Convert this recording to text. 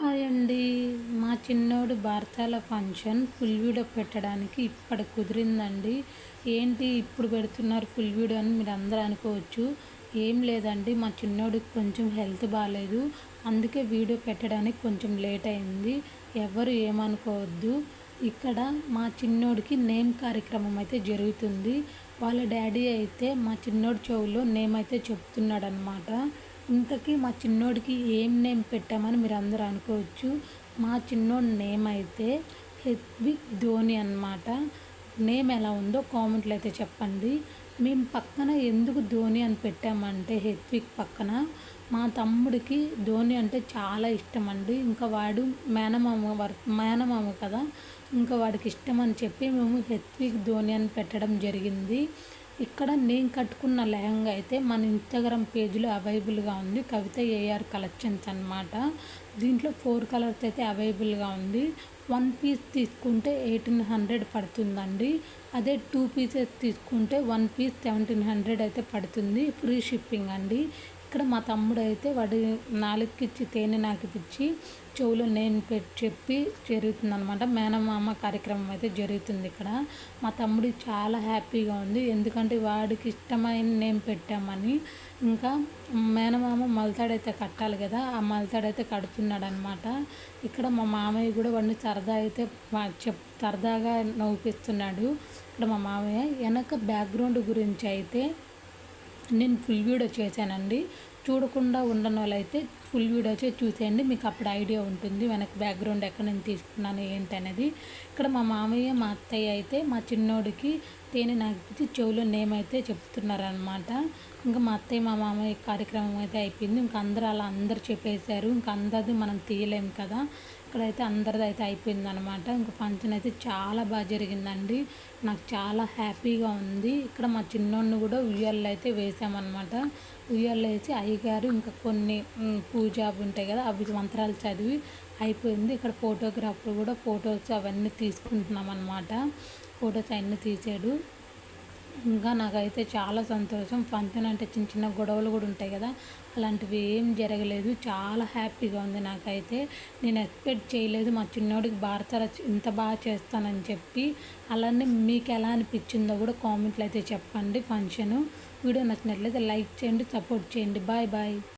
Hi అండి. మా చిన్నోడు భారతాల ఫంక్షన్ ఫుల్ వీడియో పెట్టడానికి ఇప్పటి కుదిరిందండి. ఏంటి ఇప్పుడు పెడుతున్నారు ఫుల్ వీడియో అని మీరు అందరూ అనుకోవచ్చు. ఏం లేదండి, మా చిన్నోడికి కొంచెం హెల్త్ బాగాలేదు, అందుకే వీడియో పెట్టడానికి కొంచెం లేట్ అయింది. ఎవరు ఏమనుకోవద్దు. ఇక్కడ మా చిన్నోడికి నేమ్ కార్యక్రమం అయితే జరుగుతుంది. వాళ్ళ డాడీ అయితే మా చిన్నోడి చెవులో నేమ్ అయితే చెప్తున్నాడు అనమాట. ఇంతకీ మా చిన్నోడికి ఏం నేమ్ పెట్టామని మీరు అందరూ అనుకోవచ్చు. మా చిన్నోడి నేమ్ అయితే హెత్విక్ ధోని అన్నమాట. నేమ్ ఎలా ఉందో కామెంట్లో అయితే చెప్పండి. మేము పక్కన ఎందుకు ధోని అని పెట్టామంటే హెత్విక్ పక్కన మా తమ్ముడికి ధోని అంటే చాలా ఇష్టం అండి. ఇంకా వాడు మేనమామ కదా, ఇంకా వాడికి ఇష్టం అని చెప్పి మేము హెత్విక్ ధోని అని పెట్టడం జరిగింది. ఇక్కడ నేను కట్టుకున్న లెహంగా అయితే మన ఇన్స్టాగ్రామ్ పేజ్లో అవైలబుల్గా ఉంది. కవిత ఏఆర్ కలెక్షన్స్ అన్నమాట. దీంట్లో 4 కలర్స్ అయితే అవైలబుల్గా ఉంది. 1 పీస్ తీసుకుంటే 1800 పడుతుందండి. అదే 2 పీసెస్ తీసుకుంటే 1 పీస్ 1700 అయితే పడుతుంది. ఫ్రీ షిప్పింగ్ అండి. ఇక్కడ మా తమ్ముడు అయితే వాడి నాలుగుకిచ్చి తేనె నాకిపిచ్చి చెవులో నేను చెప్పి జరుగుతుంది అనమాట. మేనమామ కార్యక్రమం అయితే జరుగుతుంది ఇక్కడ. మా తమ్ముడు చాలా హ్యాపీగా ఉంది, ఎందుకంటే వాడికి ఇష్టమైన నేమ్ పెట్టామని. ఇంకా మేనమామ మలతాడైతే కట్టాలి కదా, ఆ మలతాడైతే కడుతున్నాడు అనమాట. ఇక్కడ మా మామయ్య కూడా వాడిని సరదాగా నవ్విస్తున్నాడు. ఇక్కడ మా మామయ్య వెనక బ్యాక్గ్రౌండ్ గురించి అయితే నేను ఫుల్ వీడియో చేశానండి. చూడకుండా ఉండని వాళ్ళైతే ఫుల్ వీడియో చూసేయండి, మీకు అప్పుడు ఐడియా ఉంటుంది వెనక బ్యాక్గ్రౌండ్ ఎక్కడ నేను తీసుకున్నాను ఏంటి అనేది. ఇక్కడ మా మామయ్య మా అత్తయ్య అయితే మా చిన్నోడికి తేనె నాకిపించి చెవులో నేమ్ అయితే చెప్తున్నారనమాట. ఇంకా మా అత్తయ్య మా మామయ్య కార్యక్రమం అయితే అయిపోయింది. ఇంకా అందరూ చెప్పేశారు, ఇంకా అందరిది మనం తీయలేము కదా. ఇక్కడైతే అందరిది అయితే అయిపోయింది అనమాట. ఇంకా ఫంక్షన్ అయితే చాలా బాగా జరిగిందండి, నాకు చాలా హ్యాపీగా ఉంది. ఇక్కడ మా చిన్నోడిని కూడా ఉయ్యాల్లో అయితే వేసామన్నమాట. ఉయ్యాల్లో వేసి అయ్యగారు ఇంకా కొన్ని పూజ ఉంటాయి కదా, అవి మంత్రాలు చదివి అయిపోయింది. ఇక్కడ ఫోటోగ్రాఫర్ కూడా ఫొటోస్ అవన్నీ తీసుకుంటున్నాం అన్నమాట. ఫొటోస్ అవన్నీ తీసాడు. ఇంకా నాకైతే చాలా సంతోషం. ఫంక్షన్ అంటే చిన్న చిన్న గొడవలు కూడా ఉంటాయి కదా, అలాంటివి ఏం జరగలేదు. చాలా హ్యాపీగా ఉంది నాకైతే. నేను ఎక్స్పెక్ట్ చేయలేదు మా చిన్నోడికి భారతాల ఇంత బాగా చేస్తానని చెప్పి. అలానే మీకు ఎలా అనిపించిందో కూడా కామెంట్లో అయితే చెప్పండి. ఫంక్షను వీడియో నచ్చినట్లయితే లైక్ చేయండి, సపోర్ట్ చేయండి. Bye bye.